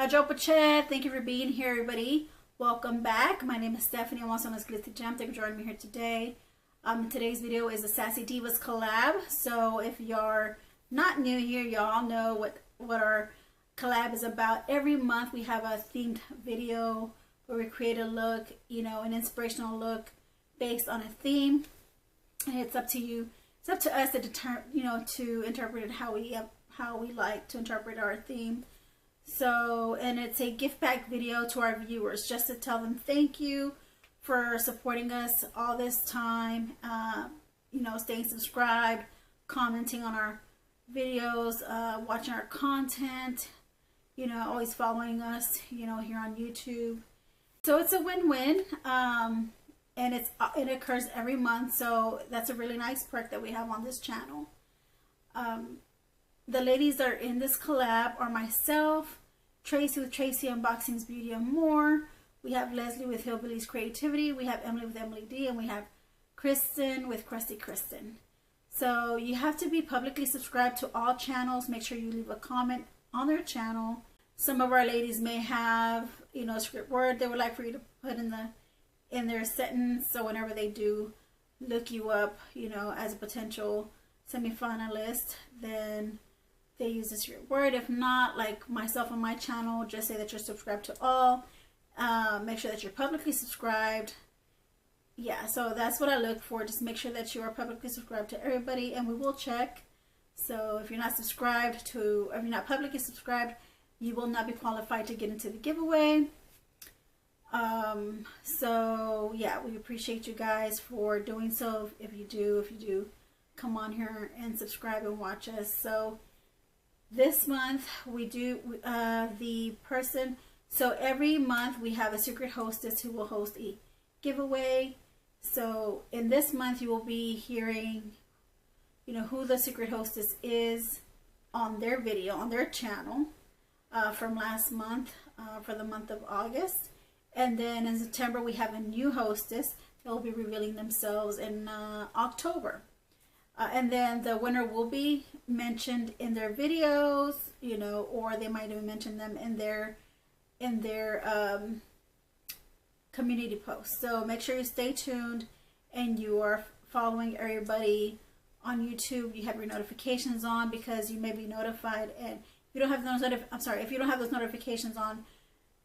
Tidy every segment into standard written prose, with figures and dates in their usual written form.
Chat. Thank you for being here, everybody. Welcome back. My name is Stephanie. I'm also known as GLITZYGem. Thank you for joining me here today. Today's video is a Sassy Divas collab. So if you're not new here, y'all know what our collab is about. Every month we have a themed video where we create a look, an inspirational look based on a theme, and it's up to you. It's up to us to determine, to interpret it how we like to interpret our theme. So, and it's a gift back video to our viewers, just to tell them thank you for supporting us all this time, staying subscribed, commenting on our videos, watching our content, always following us, here on YouTube. So it's a win-win, and it occurs every month, so that's a really nice perk that we have on this channel. The ladies that are in this collab are myself, Tracy with Tracy Unboxings Beauty and More. We have Leslie with Hillbillies Creativity. We have Emily with Emily D. And we have Kristen with Crusty Kristen. So you have to be publicly subscribed to all channels. Make sure you leave a comment on their channel. Some of our ladies may have, a script word they would like for you to put in their sentence. So whenever they do look you up, as a potential semi-finalist, then they use this word. If not, like myself on my channel, just say that you're subscribed to all. Make sure that you're publicly subscribed. Yeah, so that's what I look for. Just make sure that you are publicly subscribed to everybody, and we will check. So if you're not subscribed to, if you're not publicly subscribed, you will not be qualified to get into the giveaway. So yeah, we appreciate you guys for doing so. If you do, come on here and subscribe and watch us. So this month we do so every month we have a secret hostess who will host a giveaway. So in this month you will be hearing, who the secret hostess is on their video, on their channel, from last month, for the month of August. And then in September we have a new hostess that will be revealing themselves in October. And then the winner will be mentioned in their videos, or they might even mention them in their community posts. So make sure you stay tuned and you are following everybody on YouTube. You have your notifications on, because you may be notified, and if you don't have those notifications on,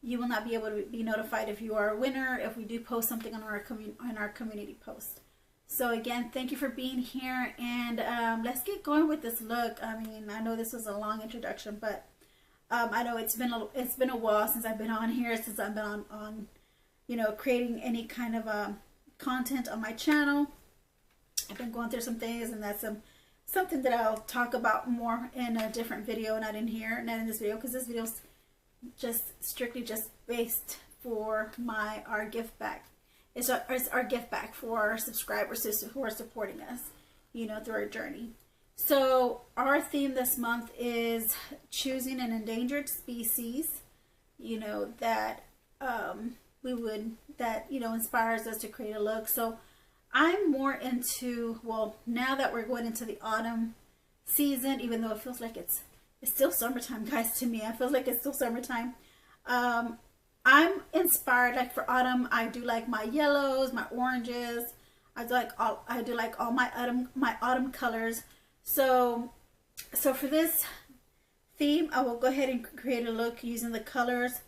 you will not be able to be notified if you are a winner, if we do post something on our community post. So again, thank you for being here, and let's get going with this look. I mean, I know this was a long introduction, but I know it's been a while since I've been on here, since I've been on creating any kind of content on my channel. I've been going through some things, and that's something that I'll talk about more in a different video, not in this video, because this video is just strictly based for our gift back. It's our gift back for our subscribers who are supporting us, through our journey. So our theme this month is choosing an endangered species, that inspires us to create a look. So I'm more into, well, now that we're going into the autumn season, even though it feels like it's still summertime, guys. To me, I feel like it's still summertime. I'm inspired, like for autumn, I do like my yellows, my oranges. I do like all my autumn colors. So for this theme, I will go ahead and create a look using the colors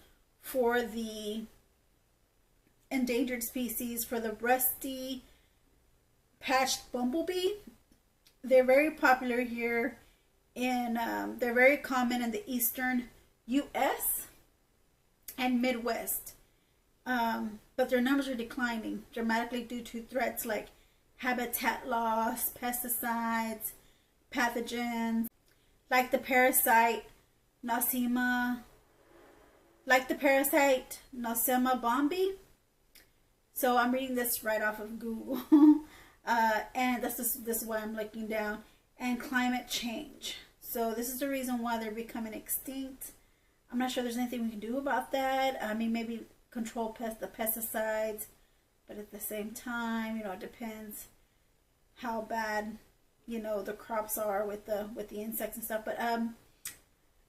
for the endangered species, for the rusty patched bumblebee. They're very popular here, and they're very common in the eastern U.S. and Midwest, but their numbers are declining dramatically due to threats like habitat loss, pesticides, pathogens, like the parasite Nosema bombi. So I'm reading this right off of Google, and this is what I'm looking down. And climate change. So this is the reason why they're becoming extinct. I'm not sure there's anything we can do about that. I mean, maybe control the pesticides, but at the same time, it depends how bad, the crops are with the insects and stuff. But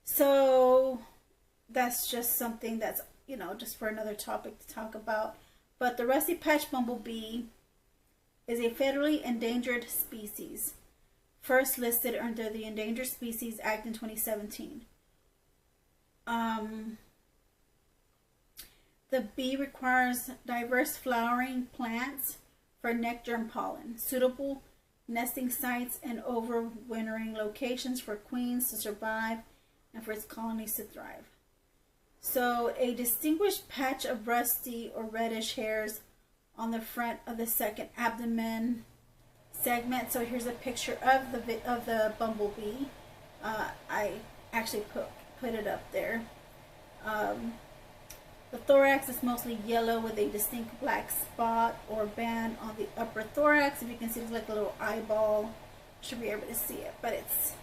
so that's just something that's, you know, just for another topic to talk about. But the rusty patch bumblebee is a federally endangered species, first listed under the Endangered Species Act in 2017. The bee requires diverse flowering plants for nectar and pollen, suitable nesting sites, and overwintering locations for queens to survive and for its colonies to thrive. So a distinguished patch of rusty or reddish hairs on the front of the second abdomen segment. So here's a picture of the bumblebee. I actually put it up there. The thorax is mostly yellow with a distinct black spot or band on the upper thorax. If you can see, it's like a little eyeball. Should be able to see it, but it's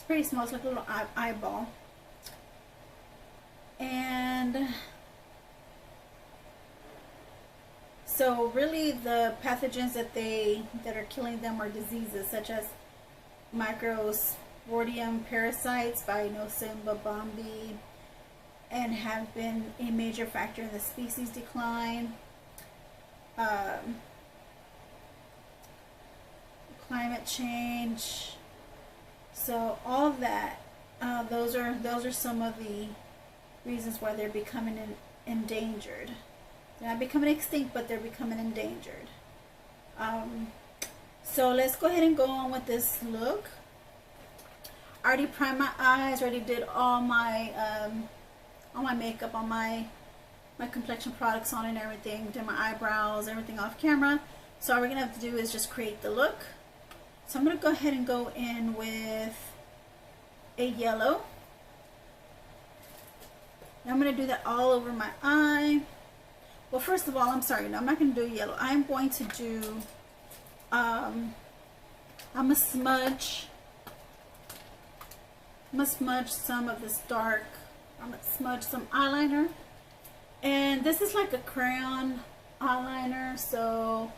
pretty small. It's like a little eyeball. And so really the pathogens that are killing them are diseases such as Microsporidium parasites, Binosim babambi, and have been a major factor in the species decline. Climate change. So all of that, those are some of the reasons why they're becoming endangered. They're not becoming extinct, but they're becoming endangered. So let's go ahead and go on with this look. I already primed my eyes, already did all my makeup, on my complexion products on and everything, did my eyebrows, everything off camera. So all we're gonna have to do is just create the look. So I'm gonna go ahead and go in with a yellow. Now I'm gonna do that all over my eye. Well, first of all, I'm sorry, no, I'm not gonna do yellow. I'm going to do I'm gonna smudge some of this dark. I'm going to smudge some eyeliner, and this is like a crayon eyeliner, so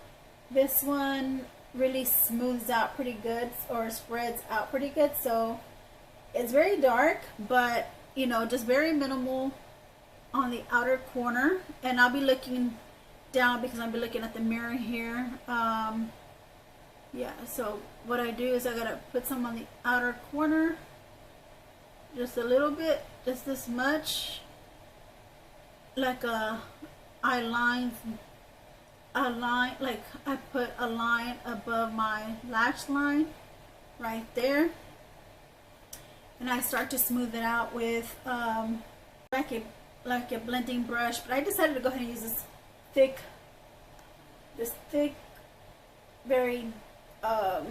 this one really smooths out pretty good, or spreads out pretty good. So it's very dark, but you know, just very minimal on the outer corner. And I'll be looking down because I'll be looking at the mirror here. Yeah, so what I do is I gotta put some on the outer corner, just a little bit, just this much, like a line, like I put a line above my lash line right there, and I start to smooth it out with like a blending brush. But I decided to go ahead and use this thick, very how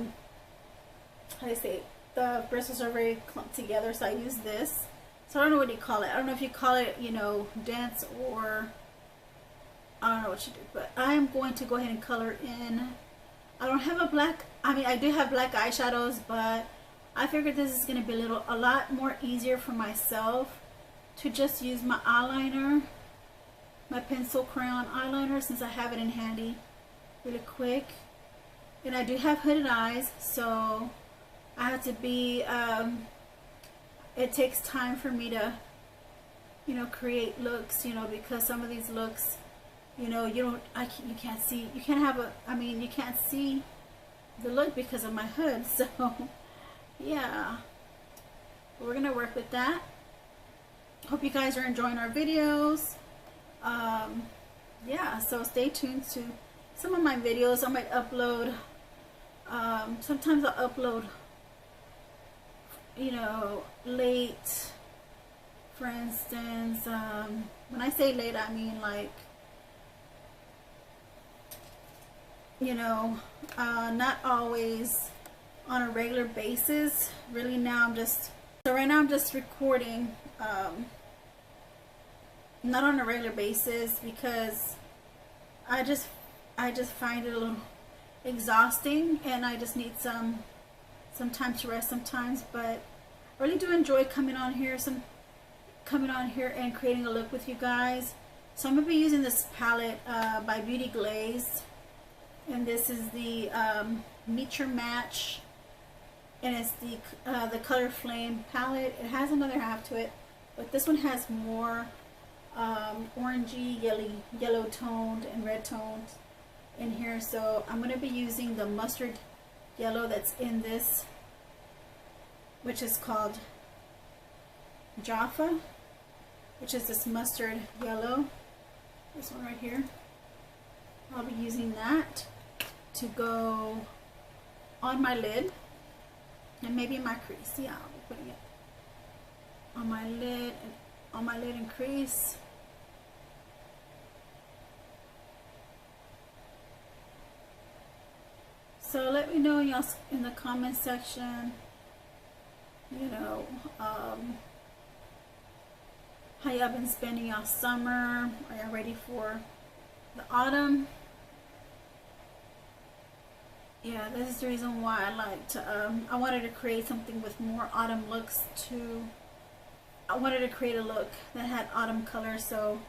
do I say it? The bristles are very clumped together, so I use this. So I don't know what you call it. I don't know if you call it, you know, dense, or I don't know what you do. But I am going to go ahead and color in. I don't have a black, I mean, I do have black eyeshadows, but I figured this is going to be a lot more easier for myself to just use my eyeliner, my pencil crayon eyeliner, since I have it in handy really quick. And I do have hooded eyes, so I have to be, it takes time for me to, you know, create looks, you know, because some of these looks, you know, you can't see the look because of my hood. So yeah, we're gonna work with that. Hope you guys are enjoying our videos. Yeah, so stay tuned to some of my videos. I might upload, sometimes I'll upload, you know, late. For instance, when I say late, I mean like, you know, not always on a regular basis. Really, now I'm just, so right now I'm just recording, not on a regular basis, because I just find it a little exhausting, and I just need some time to rest sometimes. But I really do enjoy coming on here and creating a look with you guys. So I'm gonna be using this palette by Beauty Glaze, and this is the Meet Your Match, and it's the Color Flame palette. It has another half to it, but this one has more orangey, yellow toned and red toned in here. So I'm going to be using the mustard yellow that's in this, which is called Jaffa, which is this mustard yellow, this one right here. I'll be using that to go on my lid and maybe my crease. Yeah, I'll be putting it on my lid and crease. So let me know, y'all, in the comment section, you know, how y'all been spending y'all summer. Are y'all ready for the autumn? Yeah, this is the reason why I like to, I wanted to create something with more autumn looks too. I wanted to create a look that had autumn color, so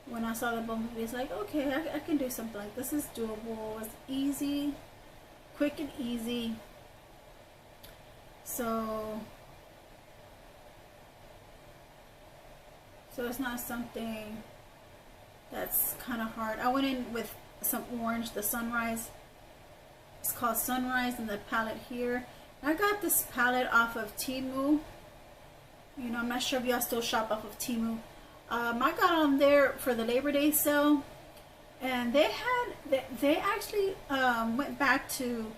when I saw the bumblebee, it's like, okay, I can do something like this. Is doable. It's easy, quick and easy. So it's not something that's kind of hard. I went in with some orange, the sunrise. It's called Sunrise in the palette here. I got this palette off of Temu. You know, I'm not sure if y'all still shop off of Temu. I got on there for the Labor Day sale, and they actually went back to,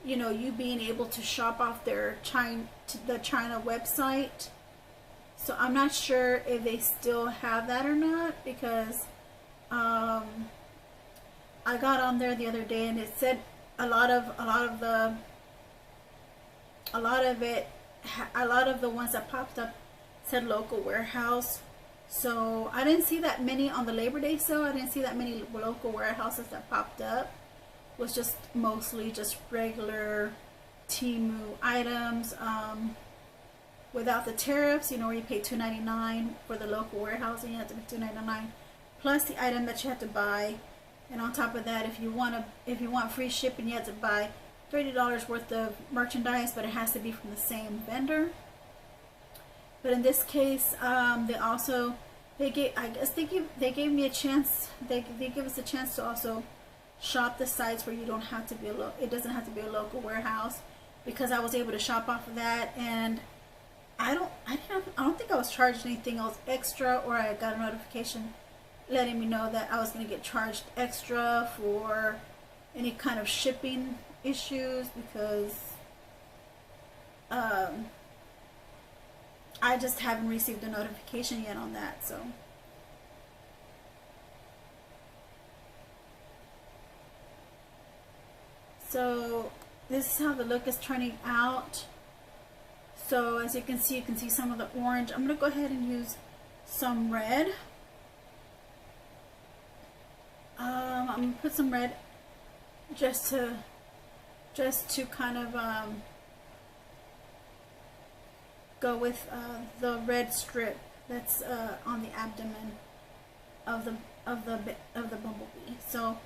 you know, you being able to shop off their China website. So I'm not sure if they still have that or not, because I got on there the other day and it said a lot of the ones that popped up said local warehouse. So I didn't see that many on the Labor Day sale. I didn't see that many local warehouses that popped up. It was just mostly just regular Temu items, without the tariffs, you know, where you pay $2.99 for the local warehousing. You have to pay $2.99 plus the item that you have to buy. And on top of that, if you want free shipping, you have to buy $30 worth of merchandise, but it has to be from the same vendor. But in this case, they gave me a chance. They give us a chance to also shop the sites where you don't have to be it doesn't have to be a local warehouse, because I was able to shop off of that, and I don't think I was charged anything else extra, or I got a notification letting me know that I was going to get charged extra for any kind of shipping issues, because I just haven't received a notification yet on that. So this is how the look is turning out. So as you can see some of the orange. I'm going to go ahead and use some red. I'm going to put some red just to kind of go with the red strip that's on the abdomen of the bumblebee. So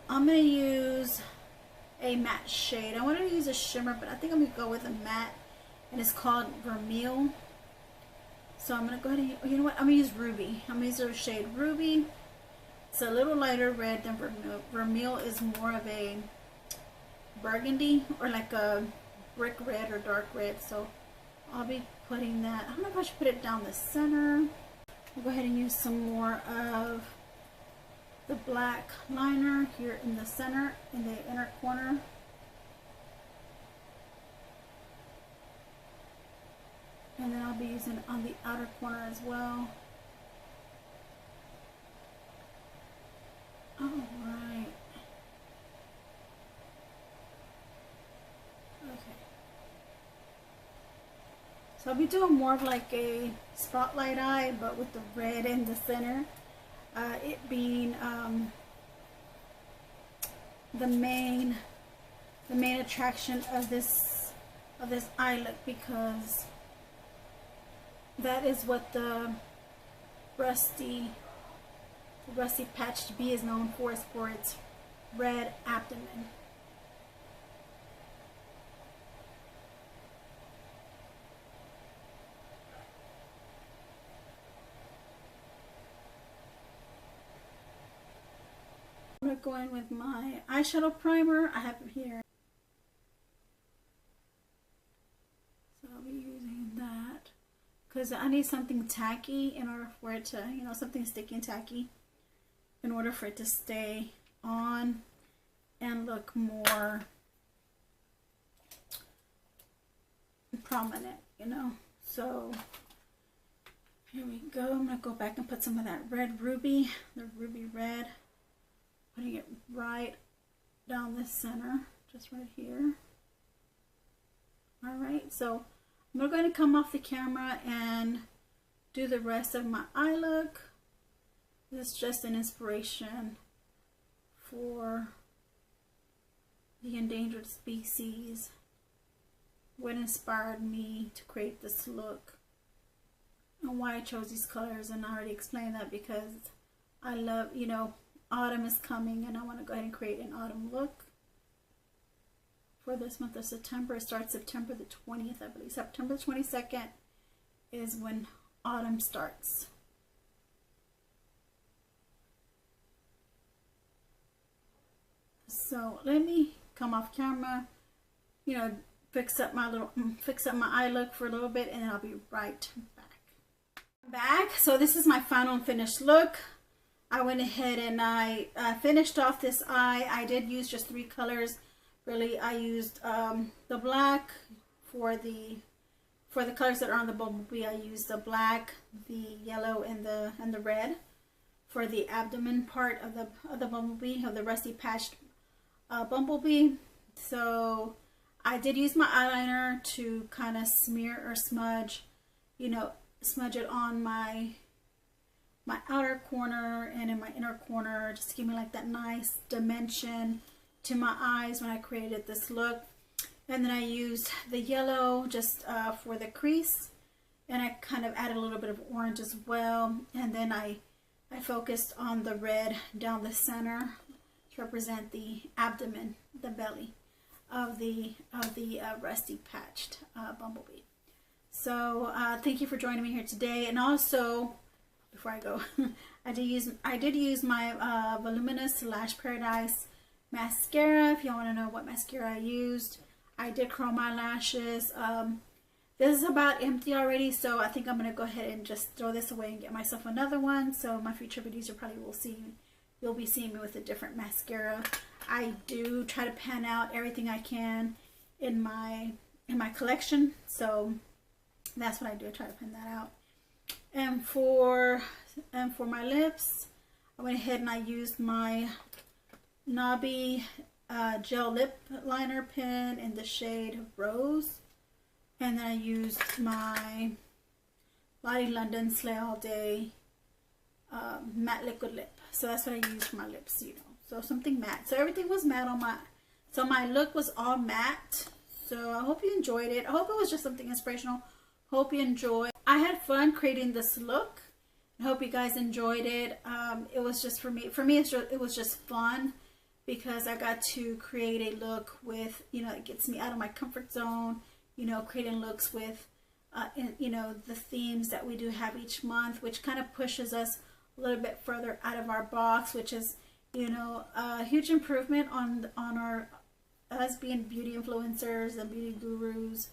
I'm going to use a matte shade. I wanted to use a shimmer, but I think I'm going to go with a matte, and it's called Vermeil. So I'm going to go ahead and, you know what, I'm going to use Ruby. I'm going to use the shade Ruby. It's a little lighter red than Vermeil. Vermeil is more of a burgundy, or like a brick red or dark red. So I'll be putting that. I don't know if I should put it down the center. I'll go ahead and use some more of the black liner here in the center, in the inner corner. And then I'll be using it on the outer corner as well. Alright. Okay. So I'll be doing more of like a spotlight eye, but with the red in the center. It being the main attraction of this eye look, because that is what the rusty patched bee is known for, is for its red abdomen. go in with my eyeshadow primer. I have it here. So I'll be using that because I need something tacky in order for it to, you know, something sticky and tacky in order for it to stay on and look more prominent, you know. So here we go. I'm going to go back and put some of that red ruby, the ruby red, putting it right down the center, just right here. All right, so I'm going to come off the camera and do the rest of my eye look. This is just an inspiration for the endangered species. What inspired me to create this look and why I chose these colors, and I already explained that because I love, you know, autumn is coming and I want to go ahead and create an autumn look for this month of September. It starts September the 20th, I believe. September the 22nd is when autumn starts. So let me come off camera, you know, fix up my eye look for a little bit, and then I'll be right back. So this is my final and finished look. I went ahead and I finished off this eye. I did use just 3 colors. Really, I used the black for the colors that are on the bumblebee. I used the black, the yellow, and the red for the abdomen part of the bumblebee, of the rusty patched bumblebee. So I did use my eyeliner to kind of smear or smudge, you know, smudge it on my outer corner and in my inner corner, just to give me like that nice dimension to my eyes when I created this look. And then I used the yellow just for the crease, and I kind of added a little bit of orange as well. And then I focused on the red down the center to represent the abdomen, the belly of the rusty patched bumblebee. So thank you for joining me here today. And also, before I go, I did use my Voluminous Lash Paradise mascara. If y'all want to know what mascara I used, I did curl my lashes. This is about empty already, so I think I'm gonna go ahead and just throw this away and get myself another one. So my future videos, you'll be seeing me with a different mascara. I do try to pan out everything I can in my collection, so that's what I do. I try to pan that out. And for my lips, I went ahead and I used my Knobby gel lip liner pen in the shade Rose, and then I used my Lottie London Slay All Day matte liquid lip. So that's what I used for my lips, you know. So something matte. So everything was matte on so my look was all matte. So I hope you enjoyed it. I hope it was just something inspirational. Hope you enjoyed. I had fun creating this look. I hope you guys enjoyed it. It was just for me it was just fun, because I got to create a look with, you know, it gets me out of my comfort zone, you know, creating looks with you know, the themes that we do have each month, which kind of pushes us a little bit further out of our box, which is, you know, a huge improvement on us being beauty influencers and beauty gurus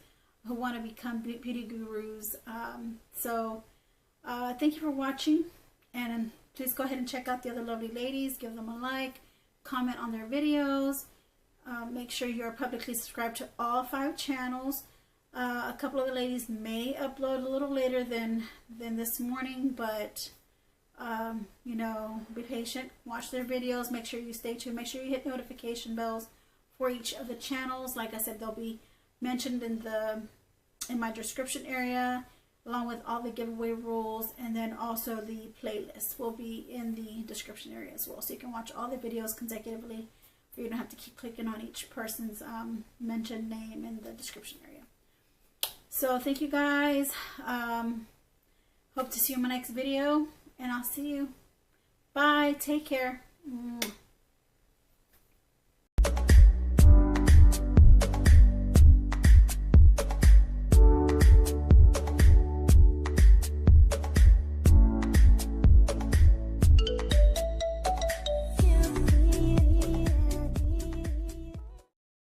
who want to become beauty gurus. So thank you for watching, and please go ahead and check out the other lovely ladies. Give them a like, comment on their videos. Make sure you're publicly subscribed to all 5 channels. A couple of the ladies may upload a little later than this morning, but you know, be patient, watch their videos, make sure you stay tuned, make sure you hit notification bells for each of the channels. Like I said, they'll be mentioned in my description area, along with all the giveaway rules, and then also the playlist will be in the description area as well, so you can watch all the videos consecutively. You don't have to keep clicking on each person's mentioned name in the description area. So thank you guys. Hope to see you in my next video, and I'll see you. Bye. Take care.